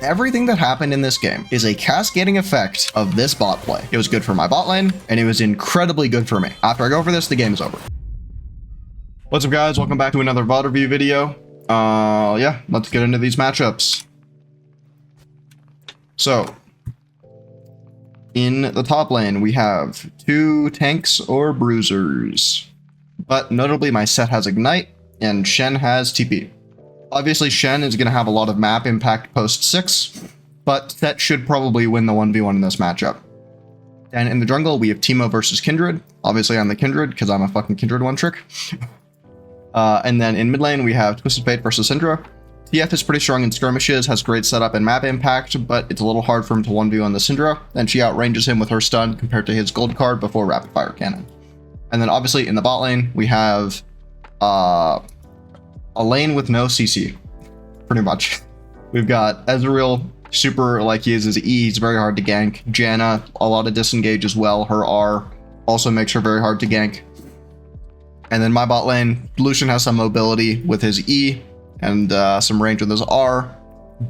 Everything that happened in this game is a cascading effect of this bot play. It was good for my bot lane, and it was incredibly good for me. After I go over this, the game is over. What's up, guys? Welcome back to another VOD review video. Yeah, let's get into these matchups. So, in the top lane, we have two tanks or bruisers. But notably, my Set has Ignite, and Shen has TP. Obviously, Shen is going to have a lot of map impact post 6, but Set should probably win the 1v1 in this matchup. And in the jungle, we have Teemo versus Kindred. Obviously, I'm the Kindred, because I'm a fucking Kindred one-trick. And then in mid lane, we have Twisted Fate versus Syndra. TF is pretty strong in skirmishes, has great setup and map impact, but it's a little hard for him to 1v1 the Syndra, and she outranges him with her stun compared to his gold card before Rapid Fire Cannon. And then obviously in the bot lane, we have a lane with no CC, pretty much. We've got Ezreal, super like he is his E, he's very hard to gank. Janna, a lot of disengage as well. Her R also makes her very hard to gank. And then my bot lane, Lucian has some mobility with his E and some range with his R,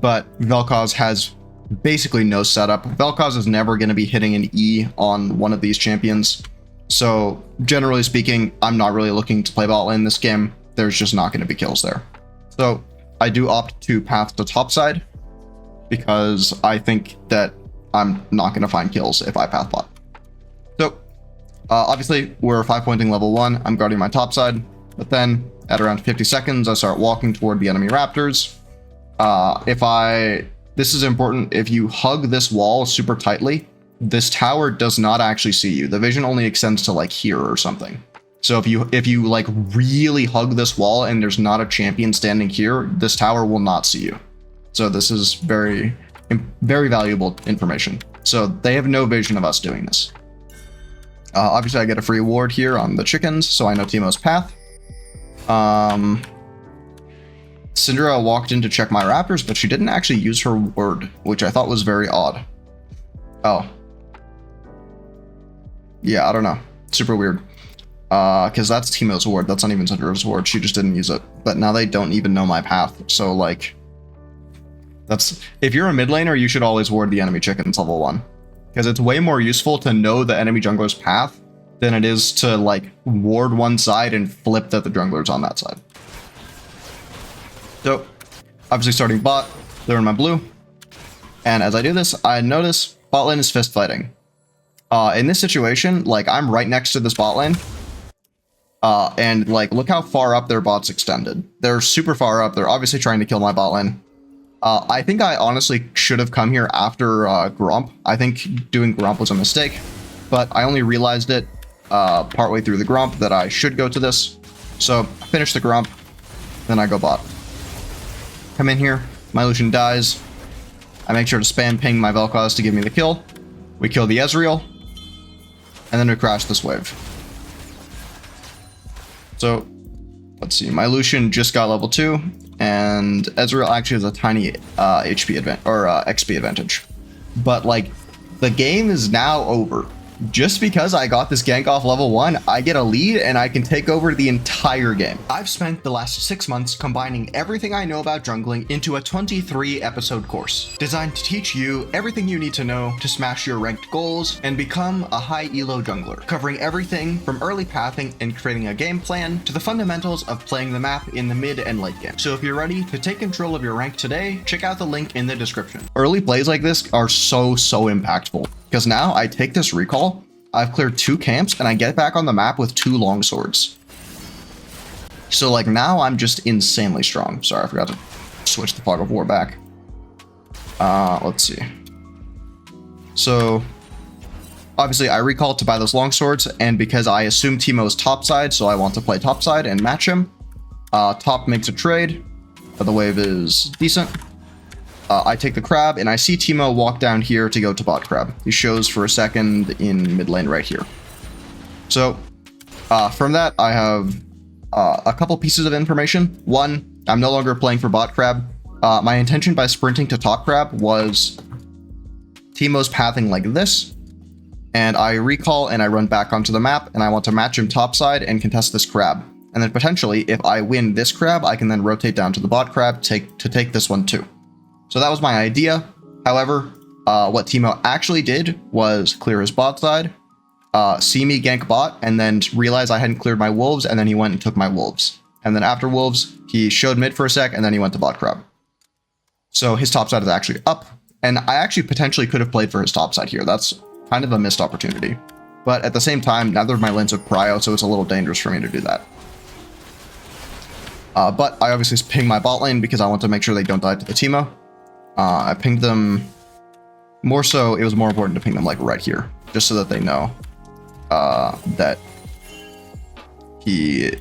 but Vel'Koz has basically no setup. Vel'Koz is never going to be hitting an E on one of these champions. So generally speaking, I'm not really looking to play bot lane this game. There's just not going to be kills there. So I do opt to path to top side because I think that I'm not going to find kills if I path bot. So obviously we're 5-pointing level 1. I'm guarding my top side, but then at around 50 seconds, I start walking toward the enemy raptors. This is important, if you hug this wall super tightly, this tower does not actually see you. The vision only extends to like here or something. So if you like really hug this wall and there's not a champion standing here, this tower will not see you. So this is very, very valuable information. So they have no vision of us doing this. Obviously I get a free ward here on the chickens, so I know Teemo's path. Syndra walked in to check my raptors, but she didn't actually use her ward, which I thought was very odd. Oh. Yeah, I don't know. Super weird. Because that's Teemo's ward. That's not even Syndra's ward. She just didn't use it. But now they don't even know my path. So, like, if you're a mid laner, you should always ward the enemy chickens level 1. Because it's way more useful to know the enemy jungler's path than it is to, like, ward one side and flip that the jungler's on that side. So, obviously starting bot, they're in my blue. And as I do this, I notice bot lane is fist fighting. In this situation, like, I'm right next to this bot lane. And, like, look how far up their bot's extended. They're super far up. They're obviously trying to kill my bot lane. I think I honestly should have come here after Gromp. I think doing Gromp was a mistake. But I only realized it partway through the Gromp that I should go to this. So, I finish the Gromp, then I go bot. Come in here, my Lucian dies. I make sure to spam ping my Vel'Koz to give me the kill. We kill the Ezreal, and then we crash this wave. So, let's see, my Lucian just got level 2, and Ezreal actually has a tiny HP advantage, or XP advantage. But, like, the game is now over. Just because I got this gank off level 1, I get a lead and I can take over the entire game. I've spent the last 6 months combining everything I know about jungling into a 23-episode course designed to teach you everything you need to know to smash your ranked goals and become a high elo jungler, covering everything from early pathing and creating a game plan to the fundamentals of playing the map in the mid and late game. So if you're ready to take control of your rank today, check out the link in the description. Early plays like this are so impactful. Because now I take this recall, I've cleared 2 camps, and I get back on the map with 2 longswords. So, like, now I'm just insanely strong. Sorry, I forgot to switch the fog of war back. Let's see. So, obviously, I recall to buy those longswords, and because I assume Teemo's topside, so I want to play topside and match him. Top makes a trade. The wave is decent. I take the crab, and I see Teemo walk down here to go to bot crab. He shows for a second in mid lane right here. So, from that, I have a couple pieces of information. One, I'm no longer playing for bot crab. My intention by sprinting to top crab was Teemo's pathing like this, and I recall and I run back onto the map, and I want to match him topside and contest this crab. And then potentially, if I win this crab, I can then rotate down to the bot crab to take this one too. So that was my idea. However, what Teemo actually did was clear his bot side, see me gank bot, and then realize I hadn't cleared my wolves, and then he went and took my wolves. And then after wolves, he showed mid for a sec, and then he went to bot crab. So his top side is actually up, and I actually potentially could have played for his top side here. That's kind of a missed opportunity. But at the same time, neither of my lanes have prio, so it's a little dangerous for me to do that. But I obviously ping my bot lane because I want to make sure they don't die to the Teemo. I pinged them. More so, it was more important to ping them like right here, just so that they know that he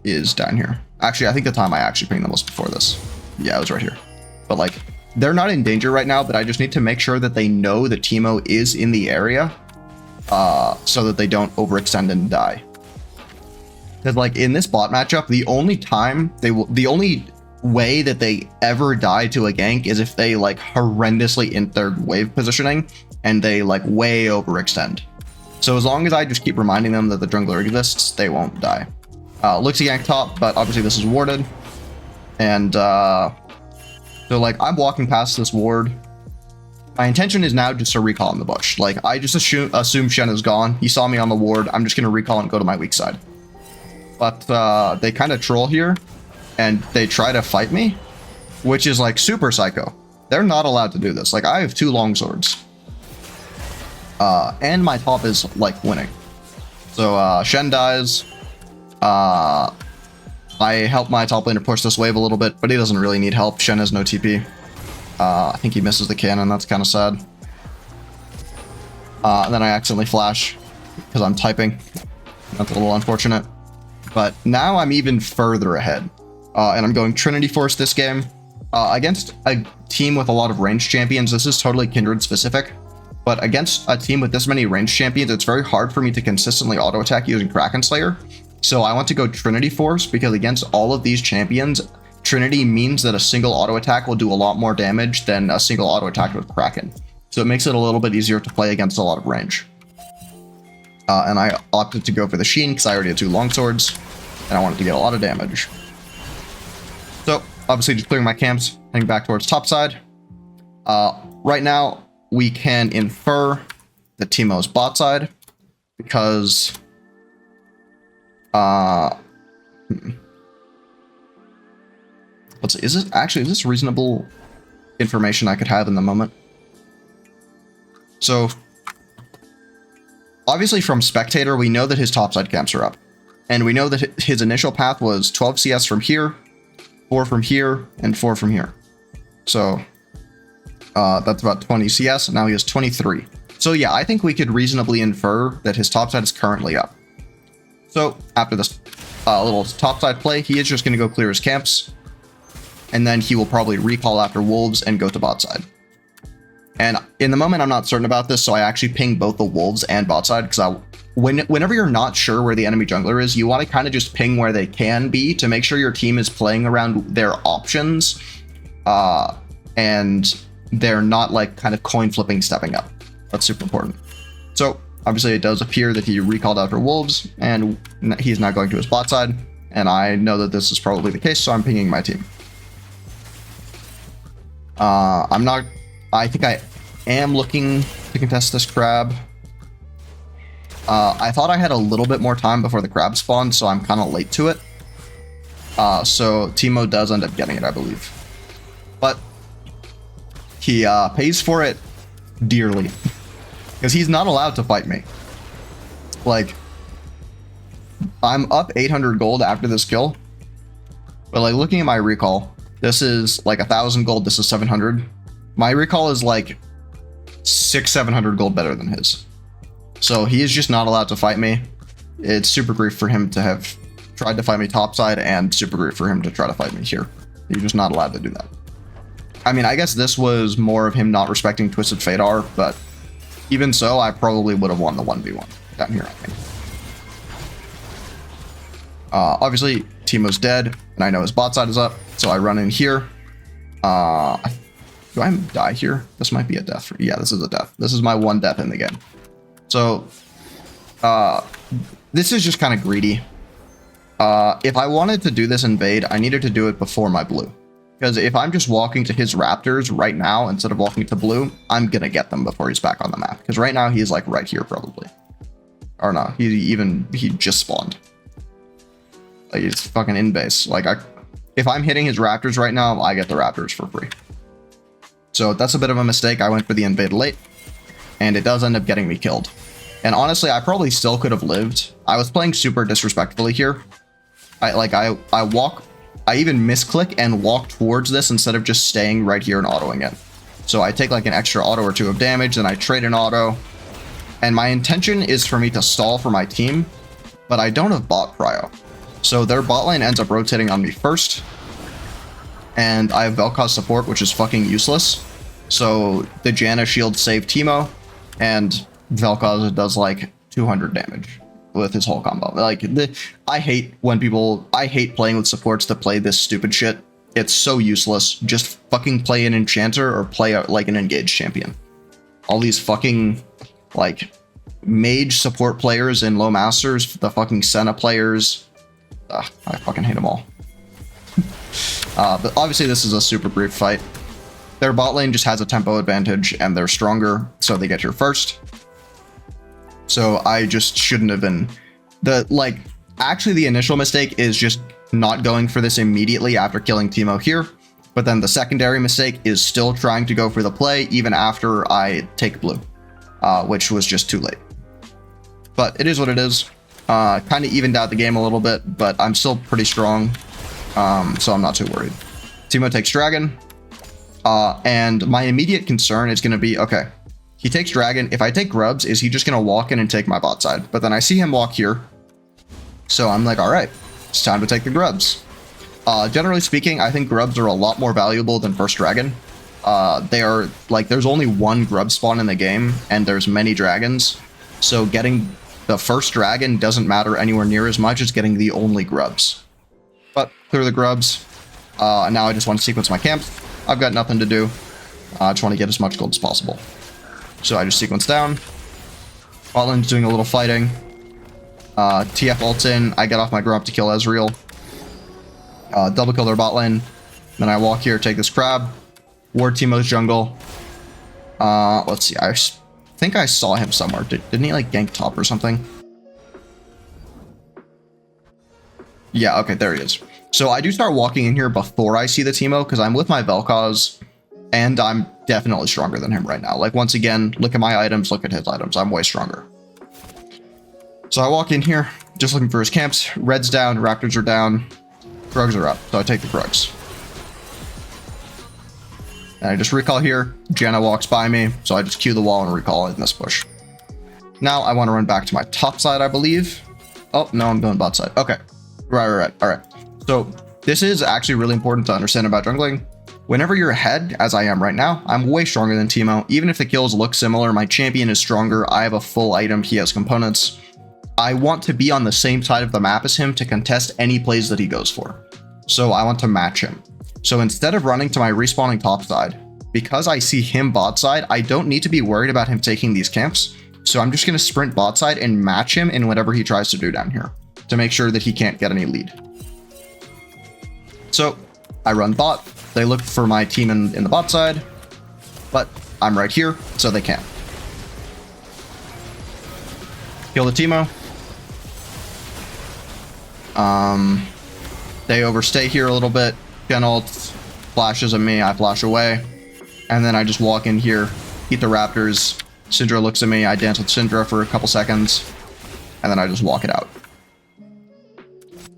is down here. Actually, I think the time I actually pinged them was before this. Yeah, it was right here. But like, they're not in danger right now, but I just need to make sure that they know that Teemo is in the area so that they don't overextend and die. Because like in this bot matchup, the only way that they ever die to a gank is if they like horrendously in third wave positioning and they like way overextend. So as long as I just keep reminding them that the jungler exists, they won't die. Looks to gank top, but obviously this is warded. And so like I'm walking past this ward. My intention is now just to recall in the bush. Like I just assume Shen is gone. He saw me on the ward. I'm just going to recall and go to my weak side. But they kind of troll here. And they try to fight me, which is like super psycho. They're not allowed to do this. Like I have 2 long swords. And my top is like winning. So Shen dies. I help my top laner push this wave a little bit, but he doesn't really need help. Shen has no TP. I think he misses the cannon. That's kind of sad. And then I accidentally flash because I'm typing. That's a little unfortunate. But now I'm even further ahead. And I'm going Trinity Force this game. Against a team with a lot of ranged champions, this is totally Kindred specific. But against a team with this many ranged champions, it's very hard for me to consistently auto-attack using Kraken Slayer. So I want to go Trinity Force because against all of these champions, Trinity means that a single auto-attack will do a lot more damage than a single auto-attack with Kraken. So it makes it a little bit easier to play against a lot of range. And I opted to go for the Sheen because I already had 2 longswords, and I wanted to get a lot of damage. So, obviously just clearing my camps, heading back towards top side. Right now, we can infer the Teemo's bot side, because... Let's see, is this reasonable information I could have in the moment? So, obviously from Spectator, we know that his topside camps are up. And we know that his initial path was 12 CS from here, 4 from here, and 4 from here. So that's about 20 CS. Now he has 23. So yeah, I think we could reasonably infer that his topside is currently up. So after this little topside play, he is just going to go clear his camps. And then he will probably recall after wolves and go to bot side. And in the moment, I'm not certain about this, so I actually ping both the wolves and bot side, because whenever you're not sure where the enemy jungler is, you want to kind of just ping where they can be to make sure your team is playing around their options, and they're not like kind of coin flipping stepping up. That's super important. So obviously it does appear that he recalled after wolves, and he's not going to his bot side, and I know that this is probably the case, so I'm pinging my team. I think I am looking to contest this crab. I thought I had a little bit more time before the crab spawned, so I'm kind of late to it. So Teemo does end up getting it, I believe. But he pays for it dearly. Because he's not allowed to fight me. Like, I'm up 800 gold after this kill. But like, looking at my recall, this is like 1,000 gold, this is 700. My recall is like 600-700 gold better than his. So he is just not allowed to fight me. It's super grief for him to have tried to fight me topside, and super grief for him to try to fight me here. He's just not allowed to do that. I mean, I guess this was more of him not respecting Twisted Fadar, but even so, I probably would have won the 1v1 down here, I think. Obviously, Teemo's dead, and I know his bot side is up, so I run in here. Do I die here? This might be a death. Yeah, this is a death. This is my 1 death in the game. So, this is just kind of greedy. If I wanted to do this invade, I needed to do it before my blue. Because if I'm just walking to his raptors right now instead of walking to blue, I'm gonna get them before he's back on the map. Because right now he's like right here probably. Or no, he just spawned. Like he's fucking in base. Like if I'm hitting his raptors right now, I get the raptors for free. So that's a bit of a mistake. I went for the invade late, and it does end up getting me killed. And honestly, I probably still could have lived. I was playing super disrespectfully here. I even misclick and walk towards this instead of just staying right here and autoing it. So I take like an extra auto or two of damage, then I trade an auto. And my intention is for me to stall for my team, but I don't have bot prio. So their bot lane ends up rotating on me first. And I have Vel'Koz support, which is fucking useless. So the Janna shield saved Teemo, and Vel'Koz does like 200 damage with his whole combo. Like, I hate playing with supports that play this stupid shit. It's so useless. Just fucking play an enchanter or play like an engaged champion. All these fucking like mage support players in low masters, the fucking Senna players. I fucking hate them all. But obviously this is a super brief fight. Their bot lane just has a tempo advantage and they're stronger, so they get here first. So I just shouldn't have been actually the initial mistake is just not going for this immediately after killing Teemo here. But then the secondary mistake is still trying to go for the play even after I take blue, which was just too late. But it is what it is. Kind of evened out the game a little bit, but I'm still pretty strong. So I'm not too worried. Teemo takes dragon. And my immediate concern is going to be, okay, he takes dragon. If I take grubs, is he just going to walk in and take my bot side? But then I see him walk here. So I'm like, all right, it's time to take the grubs. Generally speaking, I think grubs are a lot more valuable than first dragon. They are like, there's only one grub spawn in the game and there's many dragons. So getting the first dragon doesn't matter anywhere near as much as getting the only grubs. But clear the grubs. Now I just want to sequence my camps. I've got nothing to do. I just want to get as much gold as possible. So I just sequence down. Botland's doing a little fighting. TF ults in. I get off my grub to kill Ezreal. Double kill their bot lane. Then I walk here, take this crab. Ward Teemo's jungle. Let's see. I think I saw him somewhere. Didn't he like gank top or something? Yeah, okay, there he is. So I do start walking in here before I see the Teemo because I'm with my Vel'Koz and I'm definitely stronger than him right now. Like, once again, look at my items, look at his items. I'm way stronger. So I walk in here, just looking for his camps. Red's down, Raptors are down, Krugs are up. So I take the Krugs. And I just recall here. Janna walks by me, so I just cue the wall and recall it in this push. Now I want to run back to my top side, I believe. Oh, no, I'm going bot side. Okay. Right. All right. So this is actually really important to understand about jungling. Whenever you're ahead, as I am right now, I'm way stronger than Teemo. Even if the kills look similar, my champion is stronger. I have a full item. He has components. I want to be on the same side of the map as him to contest any plays that he goes for. So I want to match him. So instead of running to my respawning top side, because I see him bot side, I don't need to be worried about him taking these camps. So I'm just going to sprint bot side and match him in whatever he tries to do down here to make sure that he can't get any lead. So I run bot. They look for my team in the bot side, but I'm right here, so they can't. Kill the Teemo. They overstay here a little bit. Gen ult flashes at me, I flash away. And then I just walk in here, eat the Raptors. Syndra looks at me, I dance with Syndra for a couple seconds, and then I just walk it out.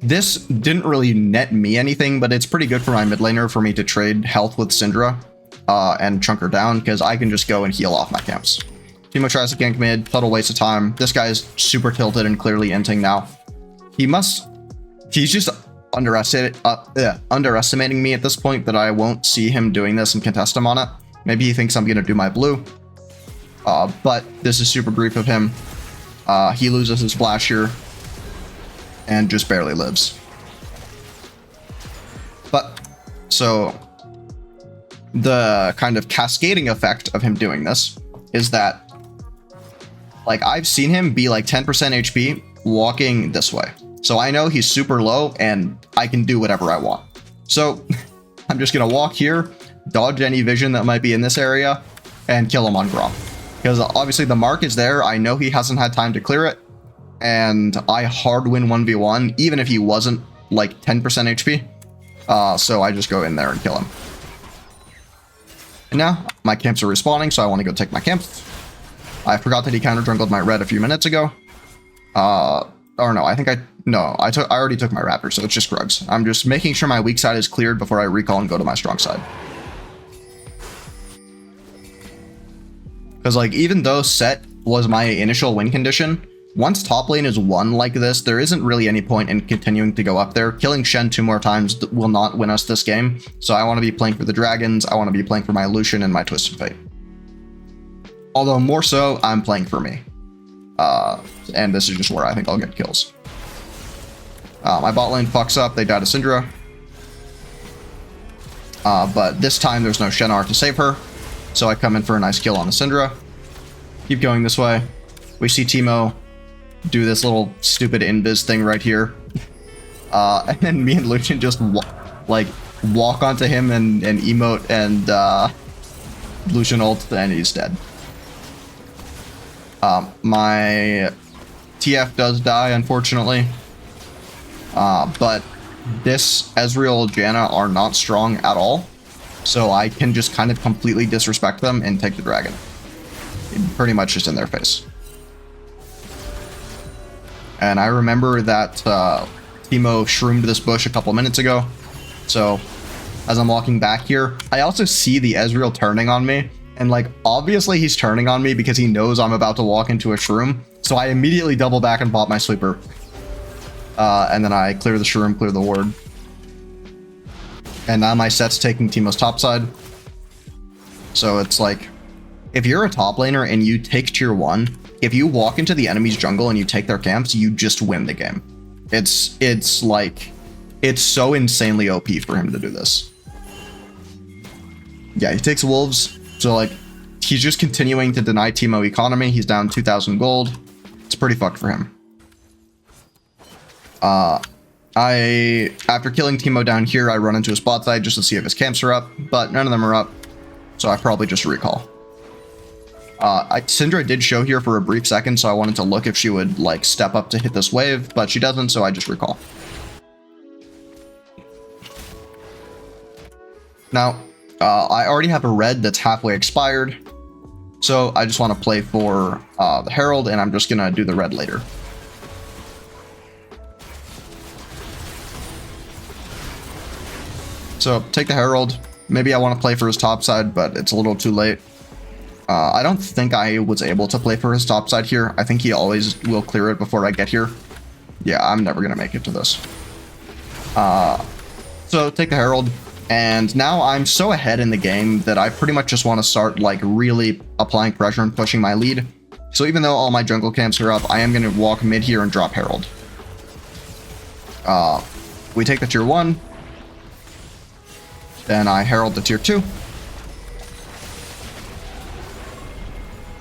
This didn't really net me anything, but it's pretty good for my mid laner for me to trade health with Syndra and chunk her down, because I can just go and heal off my camps. Teemo tries to gank mid, total waste of time. This guy's super tilted and clearly inting now. He's just underestimating me at this point, that I won't see him doing this and contest him on it. Maybe he thinks I'm going to do my blue. But this is super brief of him. He loses his flash here and just barely lives. But so the kind of cascading effect of him doing this is that, like, I've seen him be like 10% HP walking this way. So I know he's super low and I can do whatever I want. So I'm just gonna walk here, dodge any vision that might be in this area, and kill him on Grom. Because obviously the mark is there. I know he hasn't had time to clear it, and I hard win 1v1, even if he wasn't like 10% HP. So I just go in there and kill him. And now my camps are respawning, so I want to go take my camps. I forgot that he counter jungled my red a few minutes ago. Or no, I already took my raptor, so it's just Grugs. I'm just making sure my weak side is cleared before I recall and go to my strong side. Because like, even though set was my initial win condition, once top lane is won like this, there isn't really any point in continuing to go up there. Killing Shen 2 more times will not win us this game. So I want to be playing for the dragons. I want to be playing for my Lucian and my Twisted Fate. Although more so, I'm playing for me. And this is just where I think I'll get kills. My bot lane fucks up. They die to Syndra. But this time there's no Shenar to save her. So I come in for a nice kill on the Syndra. Keep going this way. We see Teemo do this little stupid invis thing right here. And then me and Lucian just walk onto him and emote, and Lucian ult, and he's dead. My TF does die, unfortunately. But this Ezreal Janna are not strong at all. So I can just kind of completely disrespect them and take the dragon. Pretty much just in their face. And I remember that Teemo shroomed this bush a couple minutes ago. So as I'm walking back here, I also see the Ezreal turning on me. And like, obviously he's turning on me because he knows I'm about to walk into a shroom. So I immediately double back and pop my sweeper. And then I clear the shroom, clear the ward. And now my set's taking Teemo's top side. So it's like, if you're a top laner and you take tier 1, if you walk into the enemy's jungle and you take their camps, you just win the game. It's like, it's so insanely OP for him to do this. Yeah, he takes wolves. So like, he's just continuing to deny Teemo economy. He's down 2,000 gold. It's pretty fucked for him. After killing Teemo down here, I run into his bot side just to see if his camps are up, but none of them are up. So I probably just recall. Syndra did show here for a brief second, so I wanted to look if she would like step up to hit this wave, but she doesn't, so I just recall. Now, I already have a red that's halfway expired, so I just want to play for the Herald, and I'm just gonna do the red later. So take the Herald. Maybe I want to play for his top side, but it's a little too late. I don't think I was able to play for his top side here. I think he always will clear it before I get here. Yeah, I'm never going to make it to this. So take the Herald. And now I'm so ahead in the game that I pretty much just want to start like really applying pressure and pushing my lead. So even though all my jungle camps are up, I am going to walk mid here and drop Herald. We take the tier 1. Then I herald the tier 2.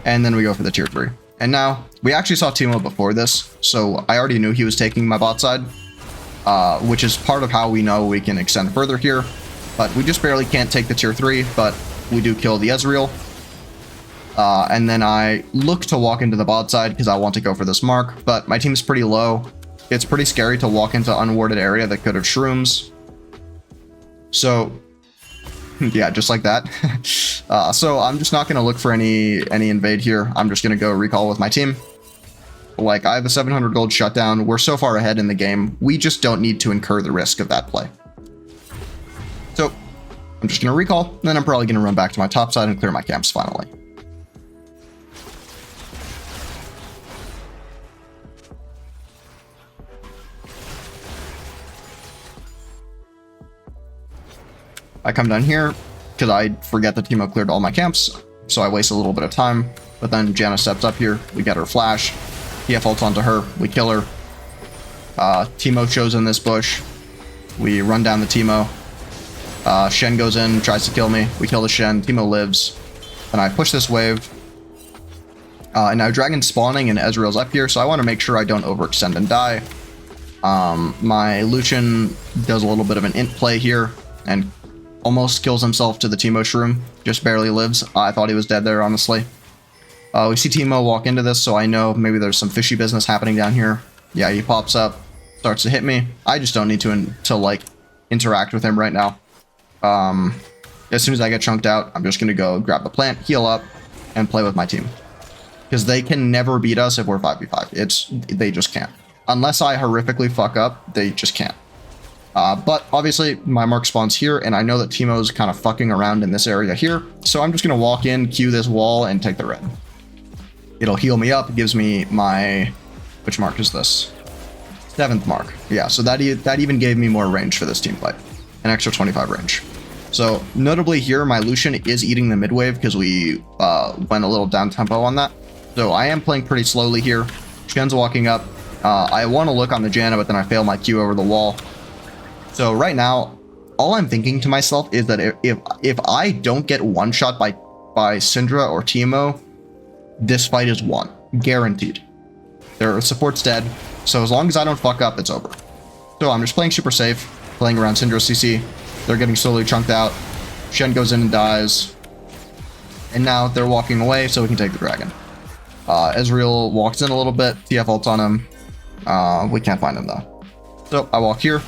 And then we go for the tier 3. And now, we actually saw Teemo before this, so I already knew he was taking my bot side, which is part of how we know we can extend further here. But we just barely can't take the tier 3, but we do kill the Ezreal. And then I look to walk into the bot side because I want to go for this mark, but my team's pretty low. It's pretty scary to walk into unwarded area that could have shrooms. So yeah, just like that. So I'm just not going to look for any invade here. I'm just going to go recall with my team. Like, I have a 700 gold shutdown. We're so far ahead in the game. We just don't need to incur the risk of that play. So I'm just going to recall. And then I'm probably going to run back to my top side and clear my camps finally. I come down here because I forget that Teemo cleared all my camps, so I waste a little bit of time. But then Janna steps up here, we get her flash, TF ults onto her, we kill her. Teemo shows in this bush, we run down the Teemo. Shen goes in, tries to kill me, we kill the Shen, Teemo lives. And I push this wave. And now Dragon's spawning and Ezreal's up here, so I want to make sure I don't overextend and die. My Lucian does a little bit of an int play here and almost kills himself to the Teemo Shroom. Just barely lives. I thought he was dead there, honestly. We see Teemo walk into this, so I know maybe there's some fishy business happening down here. Yeah, he pops up, starts to hit me. I just don't need to like, interact with him right now. As soon as I get chunked out, I'm just going to go grab the plant, heal up, and play with my team. Because they can never beat us if we're 5v5. They just can't. Unless I horrifically fuck up, they just can't. But obviously, my mark spawns here, and I know that Teemo's kind of fucking around in this area here. So I'm just going to walk in, Q this wall, and take the red. It'll heal me up. It gives me my... Which mark is this? 7th mark. Yeah, so that even gave me more range for this team fight. An extra 25 range. So, notably here, my Lucian is eating the mid wave because we went a little down tempo on that. So I am playing pretty slowly here. Shen's walking up. I want to look on the Janna, but then I fail my Q over the wall. So right now, all I'm thinking to myself is that if I don't get one shot by Syndra or Teemo, this fight is won. Guaranteed. Their support's dead, so as long as I don't fuck up, it's over. So I'm just playing super safe, playing around Syndra CC. They're getting slowly chunked out. Shen goes in and dies. And now they're walking away, so we can take the dragon. Ezreal walks in a little bit. TF ults on him. We can't find him though. So I walk here.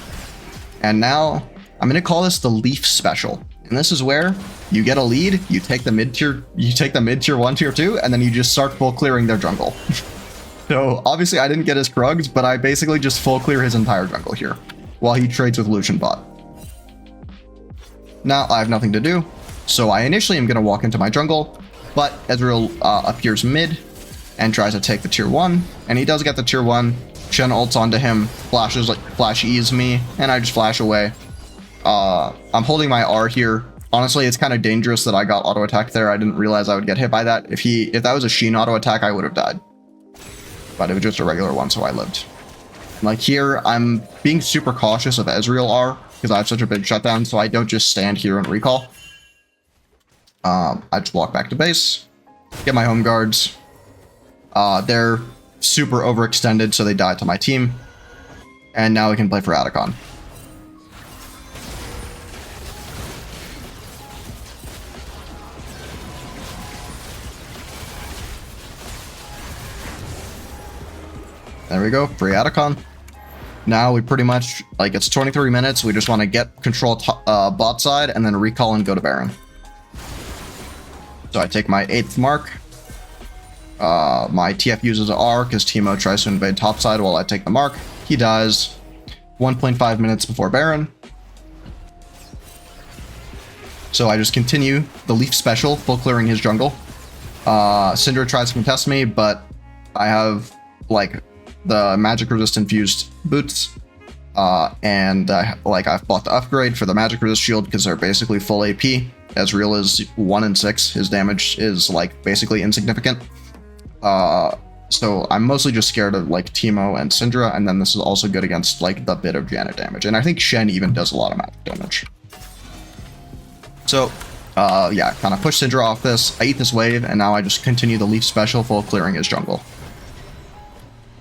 And now I'm going to call this the Leaf Special. And this is where you get a lead, you take the mid-tier 1, tier 2, and then you just start full clearing their jungle. So obviously I didn't get his Krugs, but I basically just full clear his entire jungle here while he trades with Lucian bot. Now I have nothing to do, so I initially am going to walk into my jungle, but Ezreal appears mid and tries to take the tier 1, and he does get the tier 1. Shen ults onto him, flashes like flash E's me, and I just flash away. I'm holding my R here. Honestly, it's kind of dangerous that I got auto attack there. I didn't realize I would get hit by that. If that was a Sheen auto attack, I would have died. But it was just a regular one, so I lived. Like here, I'm being super cautious of Ezreal R because I have such a big shutdown, so I don't just stand here and recall. I just walk back to base, get my home guards. They're super overextended, so they die to my team. And now we can play for Adacon. There we go, free Adacon. Now we pretty much, like, it's 23 minutes. We just want to get control bot side and then recall and go to Baron. So I take my 8th mark. My TF uses R because Teemo tries to invade topside while I take the mark. He dies 1.5 minutes before Baron. So I just continue the Leaf Special, full clearing his jungle. Syndra tries to contest me, but I have, like, the magic resist infused boots. And I've bought the upgrade for the magic resist shield because they're basically full AP. Ezreal is 1 in 6. His damage is, like, basically insignificant. So I'm mostly just scared of, like, Teemo and Syndra, and then this is also good against, like, the bit of Janna damage. And I think Shen even does a lot of magic damage. So, yeah, kind of push Syndra off this. I eat this wave, and now I just continue the Leaf Special, full clearing his jungle.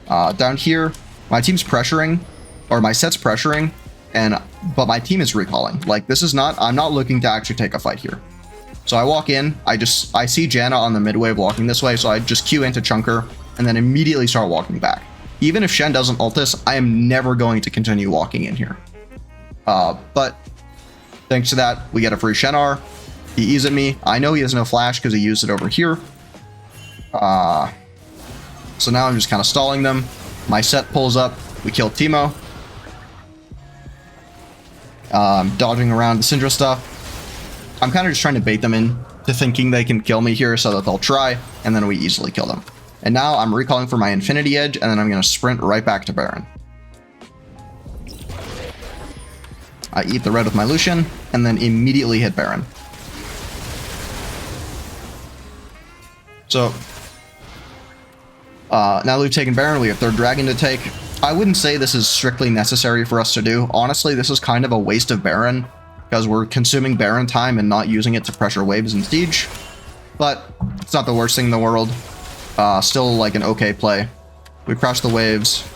Down here, my team's pressuring, or my set's pressuring, but my team is recalling. Like, this is not, I'm not looking to actually take a fight here. So I walk in, I see Janna on the mid wave walking this way, so I just Q into Chunker, and then immediately start walking back. Even if Shen doesn't ult this, I am never going to continue walking in here. But thanks to that, we get a free Shen R. He E's at me. I know he has no flash because he used it over here. So now I'm just kind of stalling them. My set pulls up. We kill Teemo. Dodging around the Syndra stuff. I'm kind of just trying to bait them in to thinking they can kill me here so that they'll try, and then we easily kill them. And now I'm recalling for my Infinity Edge, and then I'm going to sprint right back to Baron. I eat the red with my Lucian, and then immediately hit Baron. So, now that we've taken Baron, we have third dragon to take. I wouldn't say this is strictly necessary for us to do. Honestly, this is kind of a waste of Baron, because we're consuming Baron time and not using it to pressure waves and siege. But it's not the worst thing in the world. Still like an okay play. We crush the waves.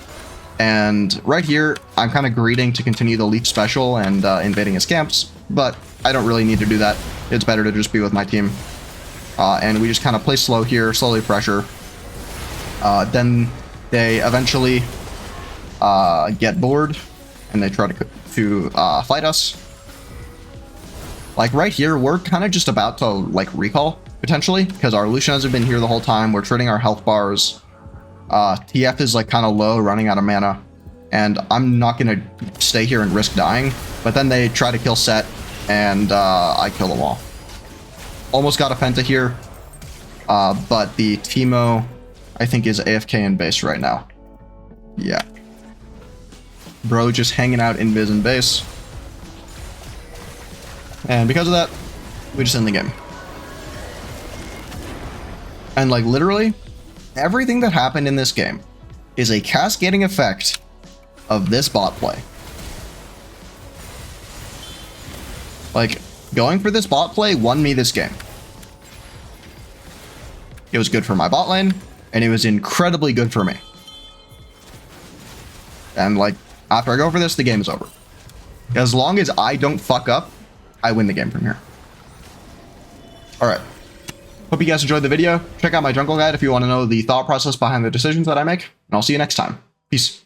And right here, I'm kind of greeting to continue the Leaf Special and invading his camps. But I don't really need to do that. It's better to just be with my team. And we just kind of play slow here, slowly pressure. Then they eventually get bored, and they try to fight us. Like right here, we're kind of just about to like recall potentially because our Lucian hasn't been here the whole time. We're trading our health bars. TF is like kind of low, running out of mana, and I'm not gonna stay here and risk dying. But then they try to kill Set, and I kill them all. Almost got a Penta here, but the Teemo I think is AFK in base right now. Yeah, bro, just hanging out in biz and base. And because of that, we just end the game. And like literally, everything that happened in this game is a cascading effect of this bot play. Like, going for this bot play won me this game. It was good for my bot lane, and it was incredibly good for me. And like, after I go for this, the game is over. As long as I don't fuck up, I win the game from here. Alright. Hope you guys enjoyed the video. Check out my jungle guide if you want to know the thought process behind the decisions that I make. And I'll see you next time. Peace.